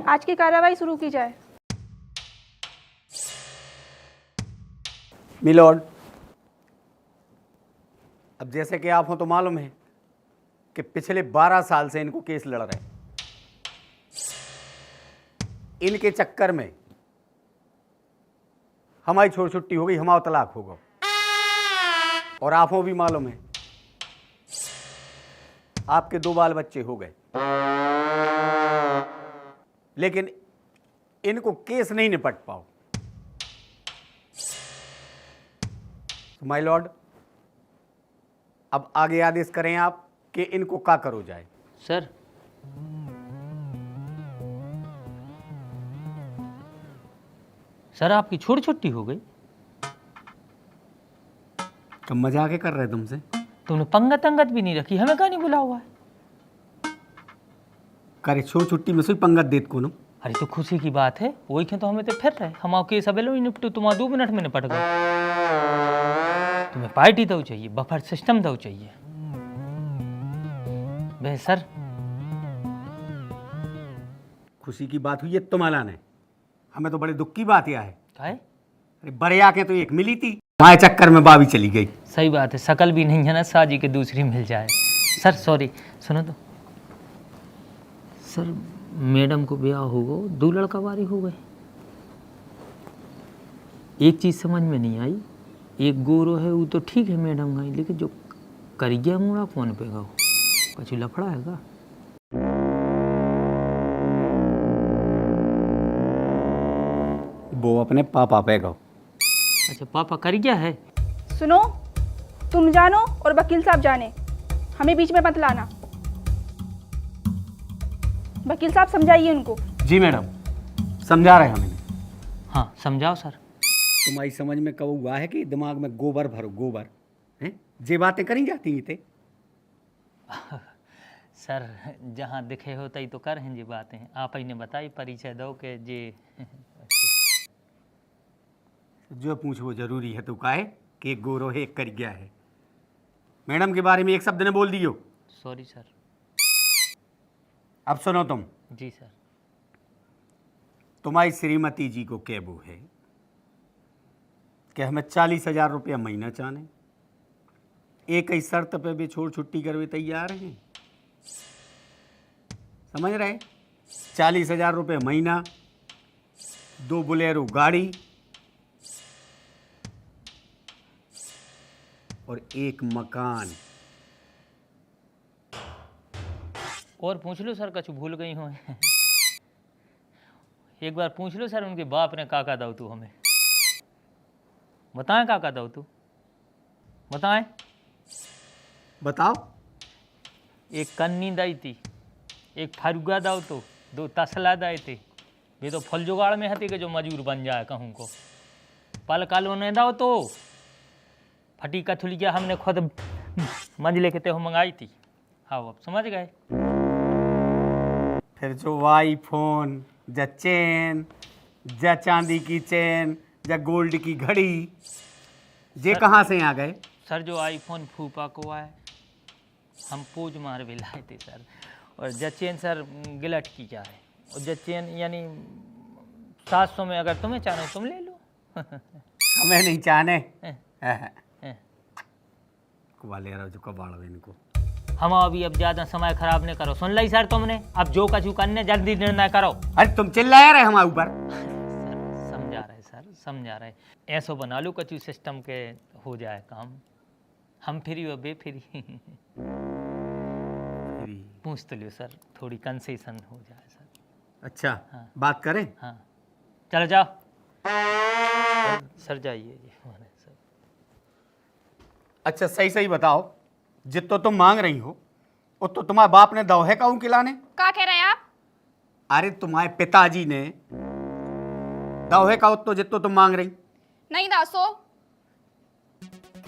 आज की कार्रवाई शुरू की जाए। मिलॉर्ड, अब जैसे कि आप हो तो मालूम है कि पिछले 12 साल से इनको केस लड़ रहे हैं। इनके चक्कर में हमारी छोड़ छुट्टी हो गई, हमारा तलाक हो गया। और आपको भी मालूम है आपके 2 बाल बच्चे हो गए, लेकिन इनको केस नहीं निपट पाओ। माय लॉर्ड, अब आगे आदेश करें आप कि इनको क्या करो जाए। सर सर आपकी छोड़ छुट्टी हो गई? तो मजाक कर रहे तुमसे? तुमने पंगत अंगत भी नहीं रखी, हमें कहाँ नहीं बुला हुआ है? करे छोड़ छुट्टी में सोई पंगत देत को नो। अरे तो खुशी की बात है, वही क्यों तो हमें तो फिर रहे हम आपके सब ही निपटू, तुम 2 मिनट में निपट गए। तुम्हें पार्टी तो चाहिए, बफर सिस्टम तो चाहिए। बे सर खुशी की बात हुई है तुम्हारा ने, हमें तो बड़े दुख की बात यह है। क्या है? अरे बड़े आके तो एक मिली थी, माए चक्कर में बाबी चली गई। सही बात है, शकल भी नहीं है ना साजी के दूसरी मिल जाए। सर सॉरी, सुनो तो सर, मैडम को ब्याह हो गो, 2 लड़का वारी हो गए। एक चीज़ समझ में नहीं आई, एक गोरो है वो तो ठीक है मैडम गई, लेकिन जो करिया मोड़ा कौन पे गो, कछु लफड़ा है का? वो अपने पापा पे गो। अच्छा पापा करिया है। सुनो, तुम जानो और वकील साहब जाने, हमें बीच में मत लाना। वकील साहब समझाइए उनको। जी मैडम, समझा रहे हमें। हाँ समझाओ सर। तुम्हारी समझ में कब हुआ है कि दिमाग में गोबर भरो, गोबर हैं जे बातें करी जाती हैं थे। सर जहाँ दिखे होता ही तो कर हैं जी बातें, आप ही ने बताई परिचय दो के जे जो पूछ वो जरूरी है तो काहे कि एक गोरो है एक कर गया है। मैडम के बारे में एक शब्द ने बोल दियो। Sorry sir. अब सुनो तुम, जी सर। तुम्हारी श्रीमती जी को कहबो है कि हमें 40,000 रुपया महीना चाहने, एक ही शर्त पे भी छोड़ छुट्टी करवे तैयार हैं। समझ रहे? 40,000 रुपये महीना, 2 बोलेरो गाड़ी और 1 मकान। और पूछ लो सर, कछु भूल गई हो? एक बार पूछ लो सर, उनके बाप ने काका दाऊ तू हमें बताएं, काका दाऊ तू बताएं। बताओ। एक कन्नी दाई थी, एक फरुगा दाऊ तो, 2 तसला दाए थे। वे तो फल जुगाड़ में हती कि जो मजूर बन जाए कहूँ को। पल कालो ने दाओ तो फटी कथुलिया हमने खुद मंजिले के तेहो मंगाई थी। हाँ अब समझ गए? फिर जो आईफोन, जा चेन, जा चांदी की चेन, जा गोल्ड की घड़ी, ये कहाँ से आ गए? सर जो आईफोन फूफा को आए, हम पूज मार भी लाए थे सर। और जचेन सर गिलट की क्या है, और जचेन यानी 700 में अगर तुम्हें चाहे तुम ले लो। हमें नहीं चाहने। वाले जो कबाड़ इनको। हम अभी अब ज़्यादा समय खराब नहीं करो, सुन ली सर तुमने, अब जो कछु करने जल्दी निर्णय करो। अरे तुम चिल्लाया रहे हमारे ऊपर। सर समझा रहे, सर समझा रहे, ऐसो बना लो कछु सिस्टम के हो जाए काम, हम फ्री हो बेफ्री। पूछ तो लियो सर, थोड़ी कंसेशन हो जाए सर। अच्छा हाँ। बात करें? हाँ चलो जाओ सर जाइए सर। अच्छा सही सही बताओ, जितो तुम मांग रही हो उतो तुम्हारे बाप ने दो है काऊ खिलाने? क्या कह रहे हैं आप? अरे तुम्हारे पिताजी ने दो है का उतो जितो तुम मांग रही? नहीं दासो,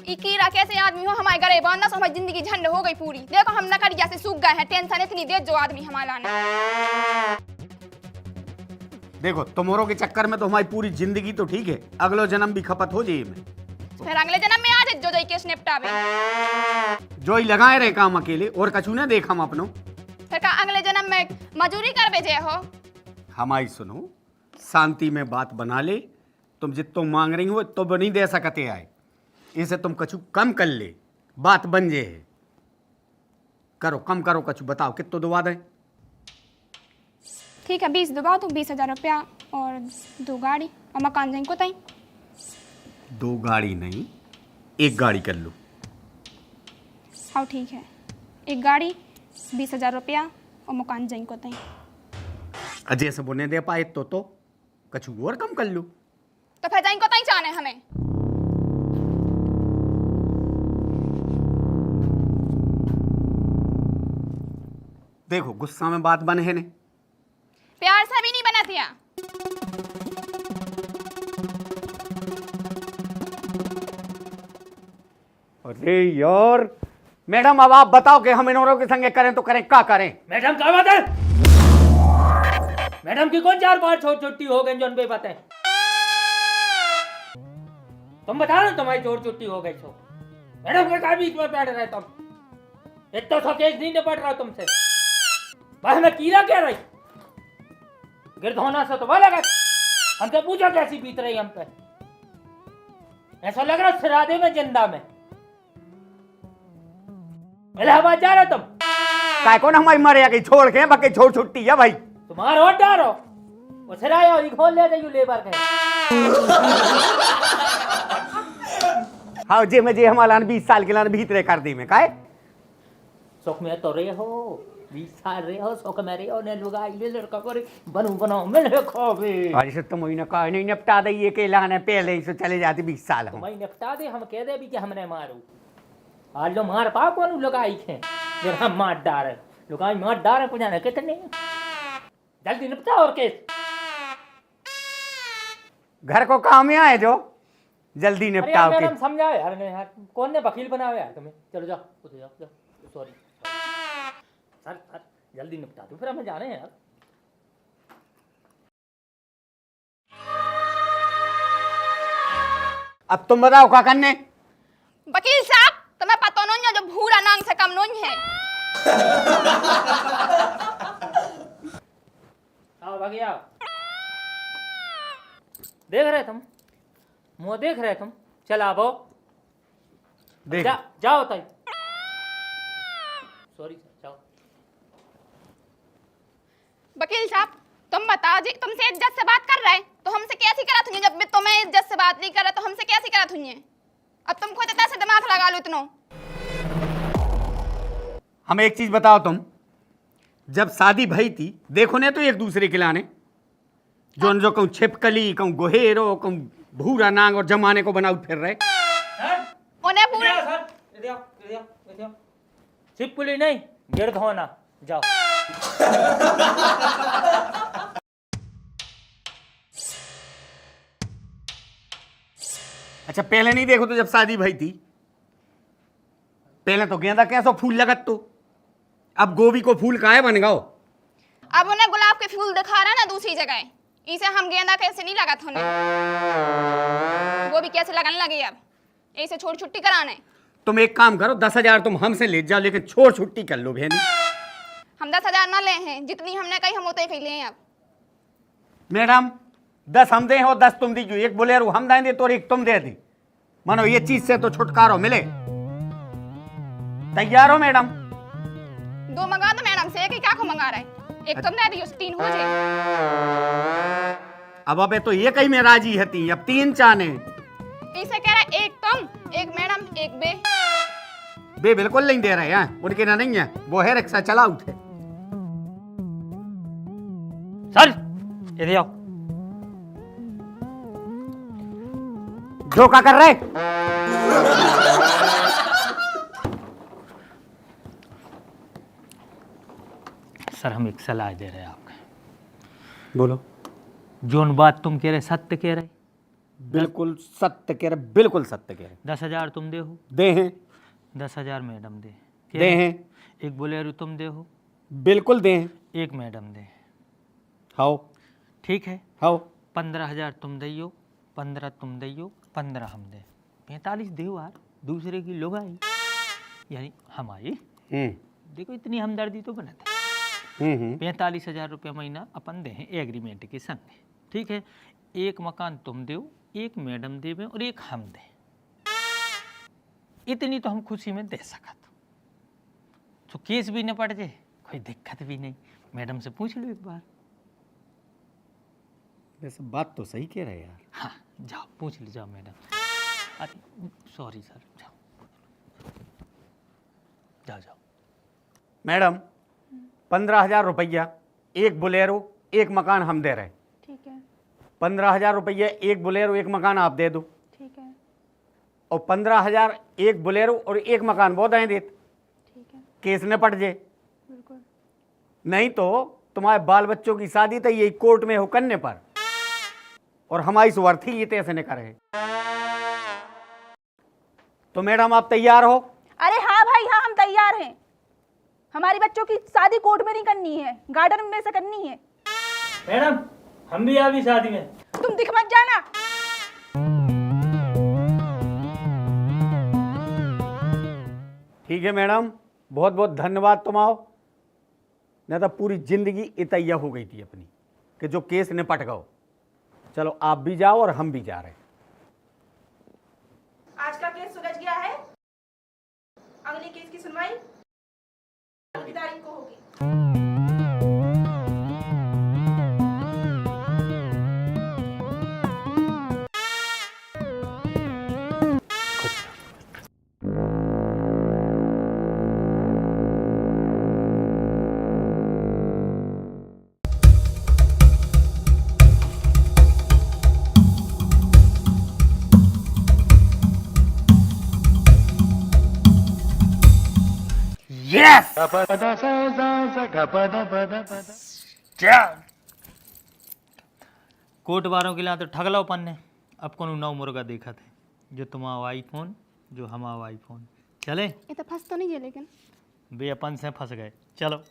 इकीरा कैसे आदमी हो, हमारे घरे बांधना, हमारी जिंदगी झंड हो गई पूरी। देखो हम नकरिया से सूख गए हैं, टेंशन इतनी दे जो आदमी हमारा ना। देखो तुम्हारों के चक्कर में तो हमारी पूरी जिंदगी तो ठीक है, अगलो जन्म भी खपत हो जाए में। फिर अगले जन्म में आज जो केस निपटावे, जो ही लगाए रहे काम अकेले और कछु ने देख हम अपनो। फिर का अगले जन्म में मजूरी कर बेजे हो? हमारी सुनो, शांति में बात बना ले। तुम जितो मांग रही हो तो नहीं दे सकते आए, इसे तुम कछु कम कर ले, बात बन जे है। करो कम करो, कछु बताओ कितो दवा दें। ठीक है 20 दबाओ तुम, 20,000 रुपया और 2 गाड़ी और मकान जाएंगे तई। 2 गाड़ी नहीं, 1 गाड़ी कर लो। हाँ ठीक है, 1 गाड़ी 20,000 रुपया और मकान जाएंगे तई। अजय से बोने दे पाए तो कछु और कम कर लो। तो फिर जाएंगे तई जाने हमें। देखो गुस्सा में बात बने है ने, प्यार से भी नहीं बना दिया। अरे यार मैडम, अब आप बताओ कि हम इन औरों के संगे करें तो करें, क्या करें? मैडम क्या बात है? मैडम की कौन 4-5 छोट छुट्टी हो गई जोन पे बात है? तुम बता रहे तुम्हारी छोट छुट्टी हो गई सो मैडम के क्या बीच में बैठ रहे तुम? इतना सा केस नहीं निपट रहा तुमसे। बस मैं कीड़ा कह रही गिरधोना से तो वो लगा, हमसे पूछो कैसी बीत रही हम पे। ऐसा लग रहा सिरादे में जिंदा में। इलाहाबाद जा रहे तुम? काय को ना हमारी मरे गई छोड़ के, बाकी छोड़ छुट्टी है भाई। तुम्हारा और डारो वो सिराया और खोल ले जाइयो लेबर के। हाँ जे मुझे हमारा 20 साल के लान भीतरे कर दी में काय सुख में तो रहे हो 20 साल रहे हो, सुख में रहे हो ने लुगाई ले लड़का करे बनू बनाओ मिले खावे। अरे से तुम ना कहा नहीं निपटा दे ये के लाने पहले ही से चले जाते 20 साल हम। भाई निपटा दे, हम कह दे भी कि हमने मारू। आज लो मार पा कौन लुगाई खे जब हम मार डारे लुगाई मार डारे पुजाने कितने जल्दी निपटा और केस। घर को काम में आए जो जल्दी निपटाओ के। मैडम समझाओ यार ने यार, कौन ने वकील बनाया यार तुम्हें? चलो जाओ उधर जाओ जाओ, सॉरी सर सर जल्दी निपटा दो फिर हमें जाने हैं यार। अब तुम बताओ क्या करने? वकील साहब तुम्हें पता नहीं है जो भूरा नांग से कम नहीं है। आओ भागी आओ। देख रहे तुम मुँह देख रहे तुम, चल आवो देख जाओ ताई। सॉरी जाओ। वकील साहब तुम बताओ जी, तुमसे इज्जत से बात कर रहे हैं तो हमसे कैसी करत हुई? जब भी तुम्हें इज्जत से बात नहीं कर रहा तो हमसे कैसी करत हुई? अब तुम खुद इतना से दिमाग लगा लो इतना। हमें एक चीज बताओ, तुम जब शादी भई थी देखो ने तो एक दूसरे के लाने जो कहूँ छिपकली कहूँ गोहेरो कहूँ भूरा नांग और जमाने को बनाऊ फिर रहे। उन्हें पूरा छिपकली नहीं गिरधोना जाओ। अच्छा पहले नहीं देखो तो जब शादी भई थी पहले तो गेंदा कैसो फूल लगत तो, अब गोभी को फूल काहे बन गओ? अब उन्हें गुलाब के फूल दिखा रहा ना दूसरी जगह, इसे हम गेंदा कैसे नहीं लगा था वो भी कैसे लगाने लगे। अब इसे छोड़ छुट्टी कराने। तुम एक काम करो 10,000 तुम हमसे ले जाओ, लेकिन छोड़ छुट्टी कर लो बहनी। हम 10,000 ना ले हैं, जितनी हमने कही हम उतने कही ले हैं। अब मैडम 10 हम दे और 10 तुम दीजिए, एक बोलेरो हम देंगे तो एक तुम दे दी, मानो ये चीज से तो छुटकारो मिले। तैयार हो मैडम? 2 मंगा दो मैडम से, एक ही क्या को मंगा रहे? एक तुम दे दियो 3 हो जाए। अब तो ये कहीं में राजी हती, अब 3 चाने। इसे कह रहा एक तुम एक मैडम एक बे। बे बिल्कुल नहीं दे रहे हैं, उनके ना नहीं है, वो है रिक्शा चला उठे। चल इधर आओ। धोखा कर रहे? सर हम एक सलाह दे रहे हैं आपको। बोलो। जोन बात तुम कह रहे सत्य कह रहे? बिल्कुल सत्य कह रहे, बिल्कुल सत्य कह रहे। 10,000 तुम दे हो? दे हैं। 10,000 मैडम दे। दे हैं। एक बोलेरो तुम दे हो? बिल्कुल दे हैं। एक मैडम दे। हाओ ठीक है। हाओ 15,000 तुम दइयो, 15 तुम दइयो, 15 हम दे, 45 दे यार। दूसरे की लोग आई यानी हमारी। देखो इतनी हमदर्दी तो बनता। 45,000 रुपया महीना अपन दे एग्रीमेंट के संग, ठीक है। एक मकान तुम दो, एक मैडम देवे और एक हम दे, इतनी तो हम खुशी में दे सकत। तो केस भी न पड़ जाए, कोई दिक्कत भी नहीं, मैडम से पूछ लो एक बार। वैसे बात तो सही कह रहे यार। हाँ जाओ पूछ लो, जाओ मैडम। अरे सॉरी सर, जाओ जाओ जाओ। मैडम 15,000 रुपया, एक बोलेरो, एक मकान हम दे रहे। ठीक है। 15,000 रुपया, एक बोलेरो, एक मकान आप दे दो। ठीक है। और 15,000 एक बोलेरो और एक मकान वो दें देते। ठीक है। केस न पट जाए। बिल्कुल। नहीं तो तुम्हारे बाल बच्चों की शादी तो यही कोर्ट में हो करने पर, और हमारी सुवर्थी ये तैसे न करे। तो मैडम आप तैयार हो? अरे हाँ भाई हाँ, हम तैयार हैं। हमारी बच्चों की शादी कोर्ट में नहीं करनी है, गार्डन में से करनी है। मैडम हम भी आ भी शादी में। तुम दिख मत जाना। ठीक है मैडम, बहुत बहुत धन्यवाद तुम आओ, नहीं तो पूरी जिंदगी इतैया हो गई थी अपनी कि जो केस निपट गओ। चलो आप भी जाओ और हम भी जा रहे हैं। आज का केस सुलझ गया है। अगले केस की सुनवाई अगली तारीख को होगी। यस कोर्ट वारों के लिए तो ठगलो अपन ने। अब कौन नौ मुर्गा देखा थे, जो तुम आओ आईफोन, जो हम आओ आईफोन। चले ये तो फंस तो नहीं है लेकिन। बे अपन से फंस गए, चलो।